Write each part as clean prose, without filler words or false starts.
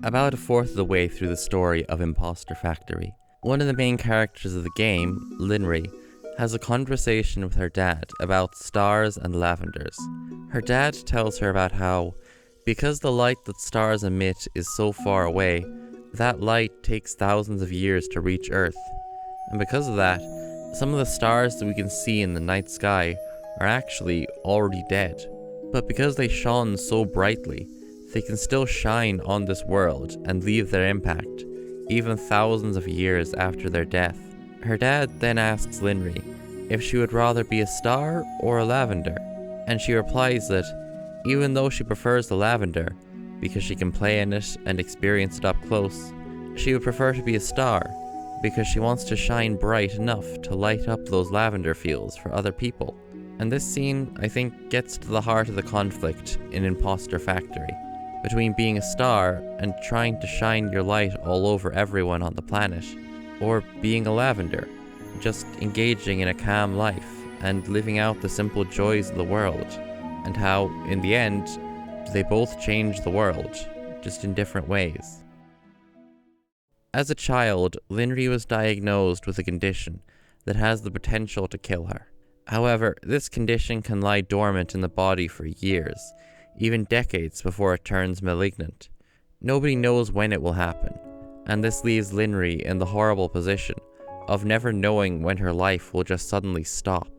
About a fourth of the way through the story of Impostor Factory, one of the main characters of the game, Linry, has a conversation with her dad about stars and lavenders. Her dad tells her about how, because the light that stars emit is so far away, that light takes thousands of years to reach Earth. And because of that, some of the stars that we can see in the night sky are actually already dead. But because they shone so brightly, they can still shine on this world and leave their impact, even thousands of years after their death. Her dad then asks Linry if she would rather be a star or a lavender, and she replies that even though she prefers the lavender, because she can play in it and experience it up close, she would prefer to be a star, because she wants to shine bright enough to light up those lavender fields for other people. And this scene, I think, gets to the heart of the conflict in Impostor Factory, between being a star and trying to shine your light all over everyone on the planet, or being a lavender, just engaging in a calm life and living out the simple joys of the world, and how, in the end, they both change the world, just in different ways. As a child, Linry was diagnosed with a condition that has the potential to kill her. However, this condition can lie dormant in the body for years, even decades before it turns malignant. Nobody knows when it will happen, and this leaves Linry in the horrible position of never knowing when her life will just suddenly stop.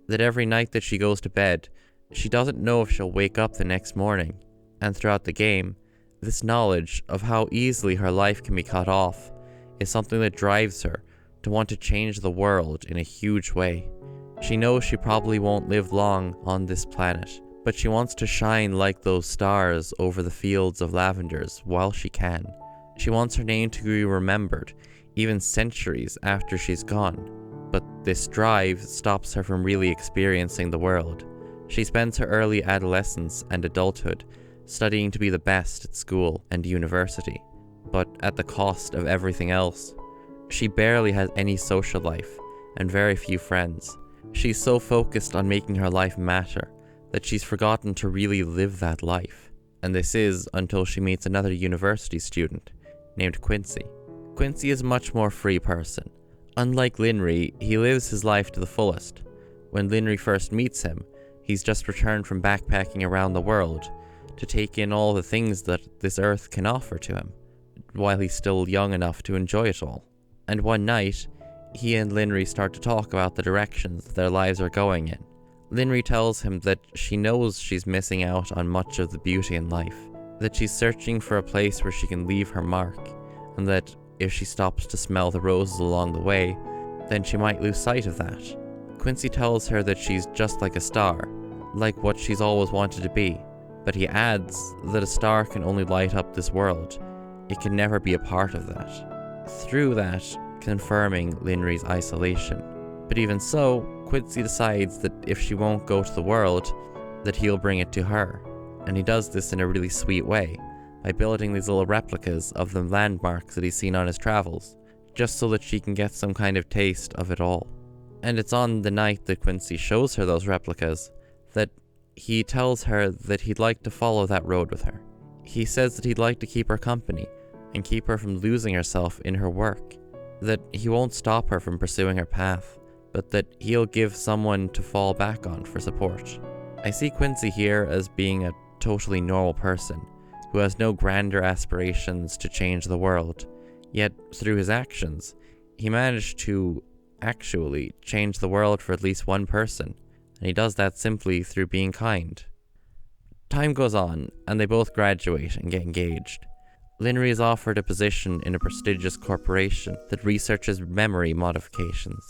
That every night that she goes to bed, she doesn't know if she'll wake up the next morning, and throughout the game, this knowledge of how easily her life can be cut off is something that drives her to want to change the world in a huge way. She knows she probably won't live long on this planet, but she wants to shine like those stars over the fields of lavenders while she can. She wants her name to be remembered, even centuries after she's gone. But this drive stops her from really experiencing the world. She spends her early adolescence and adulthood studying to be the best at school and university, but at the cost of everything else. She barely has any social life and very few friends. She's so focused on making her life matter that she's forgotten to really live that life. And this is until she meets another university student named Quincy. Quincy is a much more free person. Unlike Linry, he lives his life to the fullest. When Linry first meets him, he's just returned from backpacking around the world to take in all the things that this earth can offer to him, while he's still young enough to enjoy it all. And one night, he and Linry start to talk about the directions that their lives are going in. Linry tells him that she knows she's missing out on much of the beauty in life, that she's searching for a place where she can leave her mark, and that if she stops to smell the roses along the way, then she might lose sight of that. Quincy tells her that she's just like a star, like what she's always wanted to be, but he adds that a star can only light up this world. It can never be a part of that. Through that, confirming Linry's isolation. But even so, Quincy decides that if she won't go to the world, that he'll bring it to her. And he does this in a really sweet way, by building these little replicas of the landmarks that he's seen on his travels, just so that she can get some kind of taste of it all. And it's on the night that Quincy shows her those replicas that he tells her that he'd like to follow that road with her. He says that he'd like to keep her company and keep her from losing herself in her work, that he won't stop her from pursuing her path, but that he'll give someone to fall back on for support. I see Quincy here as being a totally normal person who has no grander aspirations to change the world, yet through his actions, he managed to actually change the world for at least one person, and he does that simply through being kind. Time goes on, and they both graduate and get engaged. Linry is offered a position in a prestigious corporation that researches memory modifications.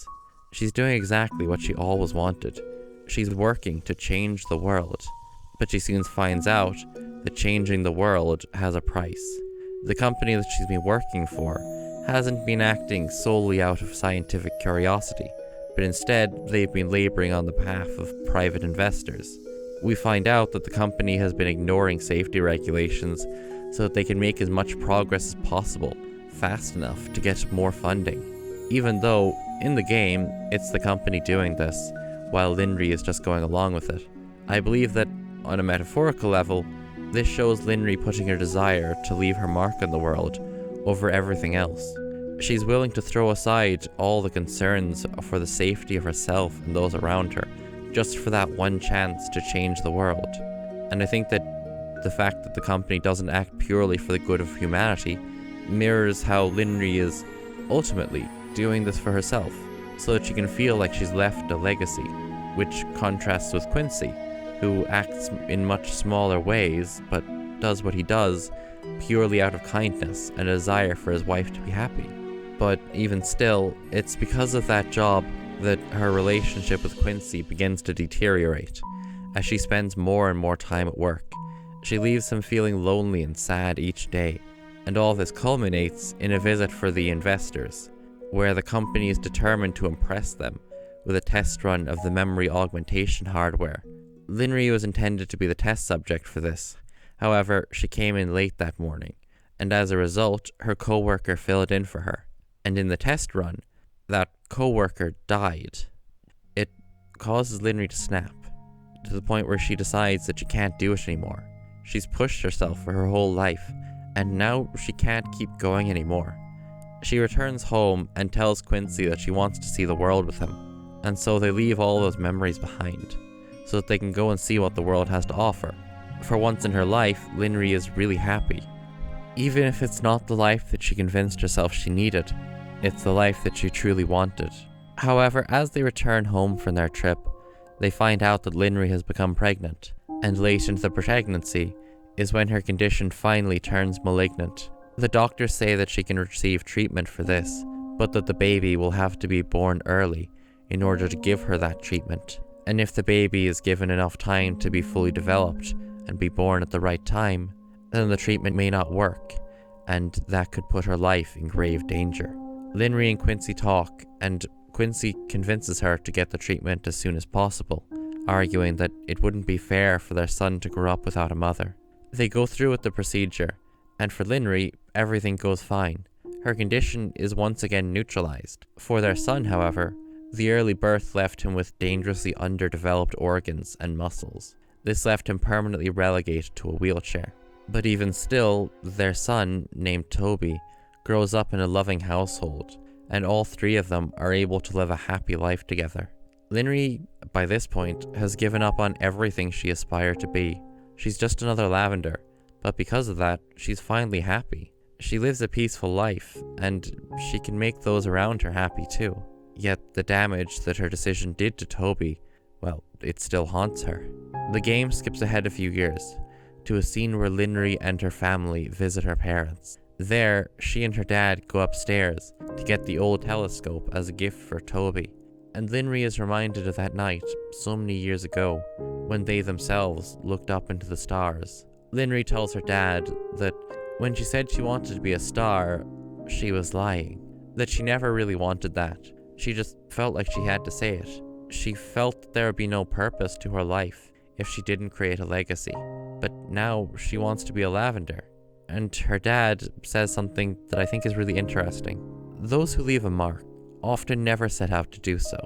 She's doing exactly what she always wanted. She's working to change the world. But she soon finds out that changing the world has a price. The company that she's been working for hasn't been acting solely out of scientific curiosity, but instead they've been laboring on the behalf of private investors. We find out that the company has been ignoring safety regulations so that they can make as much progress as possible, fast enough to get more funding. Even though, in the game, it's the company doing this, while Linry is just going along with it. I believe that, on a metaphorical level, This shows Linry putting her desire to leave her mark on the world over everything else. She's willing to throw aside all the concerns for the safety of herself and those around her, just for that one chance to change the world. And I think that the fact that the company doesn't act purely for the good of humanity mirrors how Linry is ultimately doing this for herself, so that she can feel like she's left a legacy, which contrasts with Quincy, who acts in much smaller ways, but does what he does purely out of kindness and a desire for his wife to be happy. But even still, it's because of that job that her relationship with Quincy begins to deteriorate, as she spends more and more time at work. She leaves him feeling lonely and sad each day, and all this culminates in a visit for the investors, where the company is determined to impress them with a test run of the memory augmentation hardware. Linry was intended to be the test subject for this. However, she came in late that morning, and as a result, her co-worker filled in for her. And in the test run, that co-worker died. It causes Linry to snap, to the point where she decides that she can't do it anymore. She's pushed herself for her whole life, and now she can't keep going anymore. She returns home and tells Quincy that she wants to see the world with him, and so they leave all those memories behind, so that they can go and see what the world has to offer. For once in her life, Linry is really happy. Even if it's not the life that she convinced herself she needed, it's the life that she truly wanted. However, as they return home from their trip, they find out that Linry has become pregnant, and late into the pregnancy is when her condition finally turns malignant. The doctors say that she can receive treatment for this, but that the baby will have to be born early in order to give her that treatment. And if the baby is given enough time to be fully developed and be born at the right time, then the treatment may not work, and that could put her life in grave danger. Linry and Quincy talk, and Quincy convinces her to get the treatment as soon as possible, arguing that it wouldn't be fair for their son to grow up without a mother. They go through with the procedure, and for Linry, everything goes fine. Her condition is once again neutralized. For their son, however, the early birth left him with dangerously underdeveloped organs and muscles. This left him permanently relegated to a wheelchair. But even still, their son, named Toby, grows up in a loving household, and all three of them are able to live a happy life together. Linry, by this point, has given up on everything she aspired to be. She's just another Lavender, but because of that, she's finally happy. She lives a peaceful life, and she can make those around her happy too. Yet the damage that her decision did to Toby, well, it still haunts her. The game skips ahead a few years, to a scene where Linry and her family visit her parents. There, she and her dad go upstairs to get the old telescope as a gift for Toby, and Linry is reminded of that night so many years ago when they themselves looked up into the stars. Linry tells her dad that when she said she wanted to be a star, she was lying, that she never really wanted that. She just felt like she had to say it. She felt that there would be no purpose to her life if she didn't create a legacy, but now she wants to be a Lavender. And her dad says something that I think is really interesting. Those who leave a mark often never set out to do so,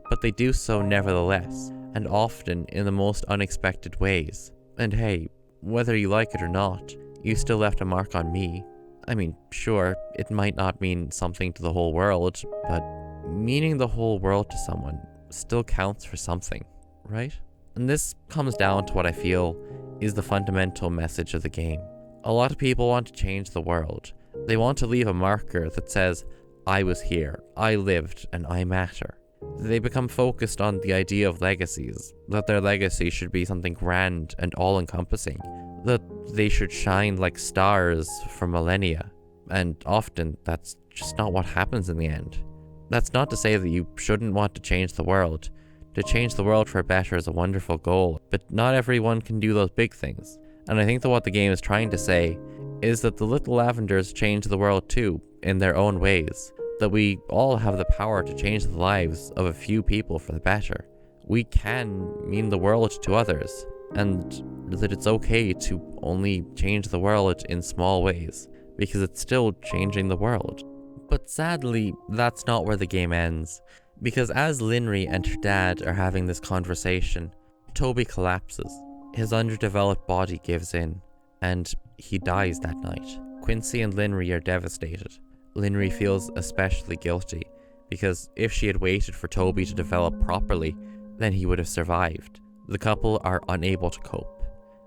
but they do so nevertheless, and often in the most unexpected ways. And hey, whether you like it or not, you still left a mark on me. I mean, sure, it might not mean something to the whole world, but meaning the whole world to someone still counts for something, right? And this comes down to what I feel is the fundamental message of the game. A lot of people want to change the world. They want to leave a marker that says, I was here, I lived, and I matter. They become focused on the idea of legacies, that their legacy should be something grand and all-encompassing, that they should shine like stars for millennia, and often that's just not what happens in the end. That's not to say that you shouldn't want to change the world. To change the world for better is a wonderful goal, but not everyone can do those big things. And I think that what the game is trying to say is that the little Lavenders change the world too, in their own ways. That we all have the power to change the lives of a few people for the better. We can mean the world to others, and that it's okay to only change the world in small ways, because it's still changing the world. But sadly, that's not where the game ends, because as Linry and her dad are having this conversation, Toby collapses. His underdeveloped body gives in, and he dies that night. Quincy and Linry are devastated. Linry feels especially guilty, because if she had waited for Toby to develop properly, then he would have survived. The couple are unable to cope.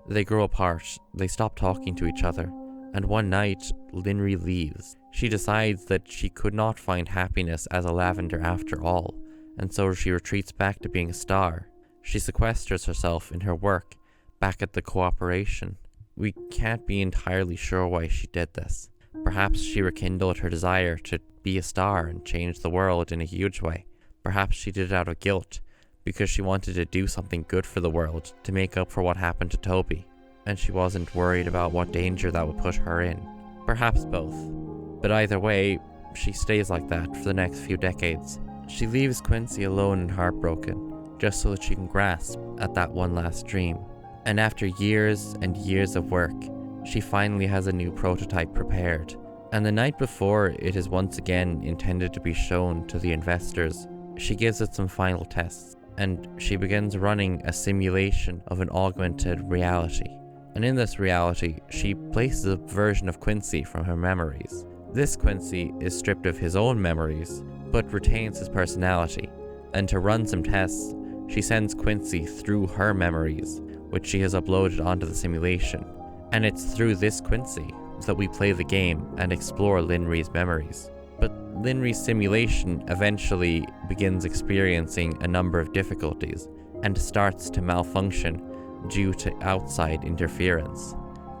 They grow apart, they stop talking to each other, and one night, Linry leaves. She decides that she could not find happiness as a lavender after all, and so she retreats back to being a star. She sequesters herself in her work, back at the Cooperation. We can't be entirely sure why she did this. Perhaps she rekindled her desire to be a star and change the world in a huge way. Perhaps she did it out of guilt, because she wanted to do something good for the world to make up for what happened to Toby, and she wasn't worried about what danger that would put her in. Perhaps both. But either way, she stays like that for the next few decades. She leaves Quincy alone and heartbroken, just so that she can grasp at that one last dream. And after years and years of work, she finally has a new prototype prepared. And the night before it is once again intended to be shown to the investors, she gives it some final tests, and she begins running a simulation of an augmented reality. And in this reality, she places a version of Quincy from her memories. This Quincy is stripped of his own memories, but retains his personality. And to run some tests, she sends Quincy through her memories, which she has uploaded onto the simulation. And it's through this Quincy that we play the game and explore Linry's memories. But Linry's simulation eventually begins experiencing a number of difficulties and starts to malfunction due to outside interference.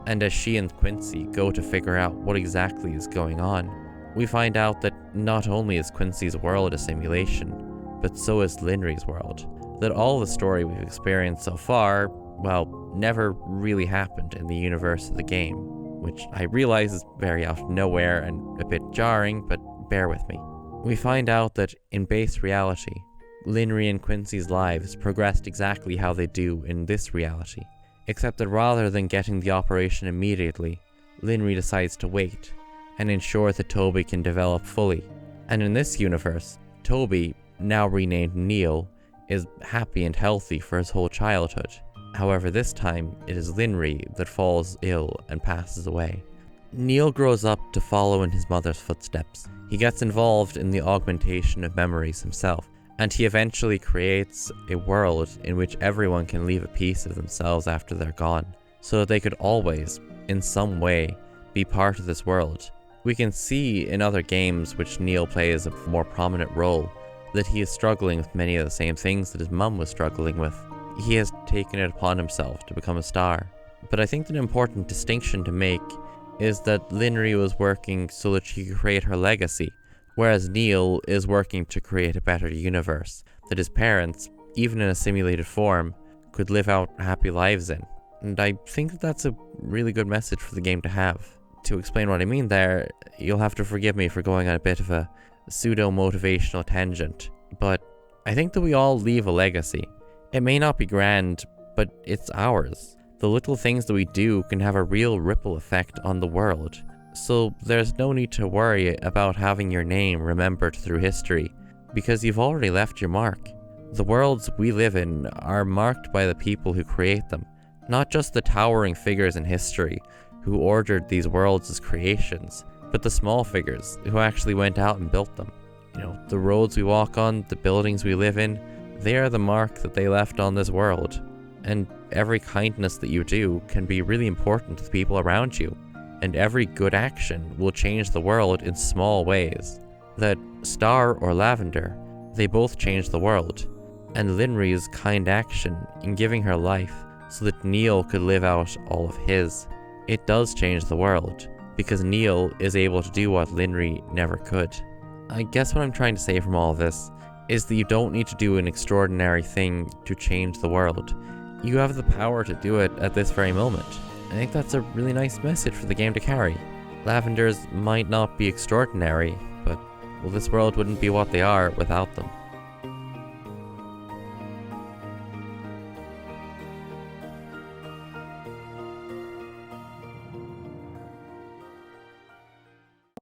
And as she and Quincy go to figure out what exactly is going on, we find out that not only is Quincy's world a simulation, but so is Linry's world. That all the story we've experienced so far, well, never really happened in the universe of the game, which I realize is very out of nowhere and a bit jarring, but bear with me. We find out that in base reality, Linry and Quincy's lives progressed exactly how they do in this reality, except that rather than getting the operation immediately, Linry decides to wait and ensure that Toby can develop fully. And in this universe, Toby, now renamed Neil, is happy and healthy for his whole childhood. However, this time, it is Linry that falls ill and passes away. Neil grows up to follow in his mother's footsteps. He gets involved in the augmentation of memories himself, and he eventually creates a world in which everyone can leave a piece of themselves after they're gone, so that they could always, in some way, be part of this world. We can see in other games which Neil plays a more prominent role that he is struggling with many of the same things that his mum was struggling with. He has taken it upon himself to become a star. But I think an important distinction to make is that Linry was working so that she could create her legacy, whereas Neil is working to create a better universe that his parents, even in a simulated form, could live out happy lives in. And I think that that's a really good message for the game to have. To explain what I mean there, you'll have to forgive me for going on a bit of a pseudo-motivational tangent, but I think that we all leave a legacy. It may not be grand, but it's ours. The little things that we do can have a real ripple effect on the world. So there's no need to worry about having your name remembered through history, because you've already left your mark. The worlds we live in are marked by the people who create them, not just the towering figures in history who ordered these worlds as creations, but the small figures who actually went out and built them. The roads we walk on, the buildings we live in, they are the mark that they left on this world. And every kindness that you do can be really important to the people around you. And every good action will change the world in small ways. That Star or Lavender, they both change the world. And Linry's kind action in giving her life so that Neil could live out all of his, it does change the world, because Neil is able to do what Linry never could. I guess what I'm trying to say from all of this is that you don't need to do an extraordinary thing to change the world. You have the power to do it at this very moment. I think that's a really nice message for the game to carry. Lavenders might not be extraordinary, but well, this world wouldn't be what they are without them.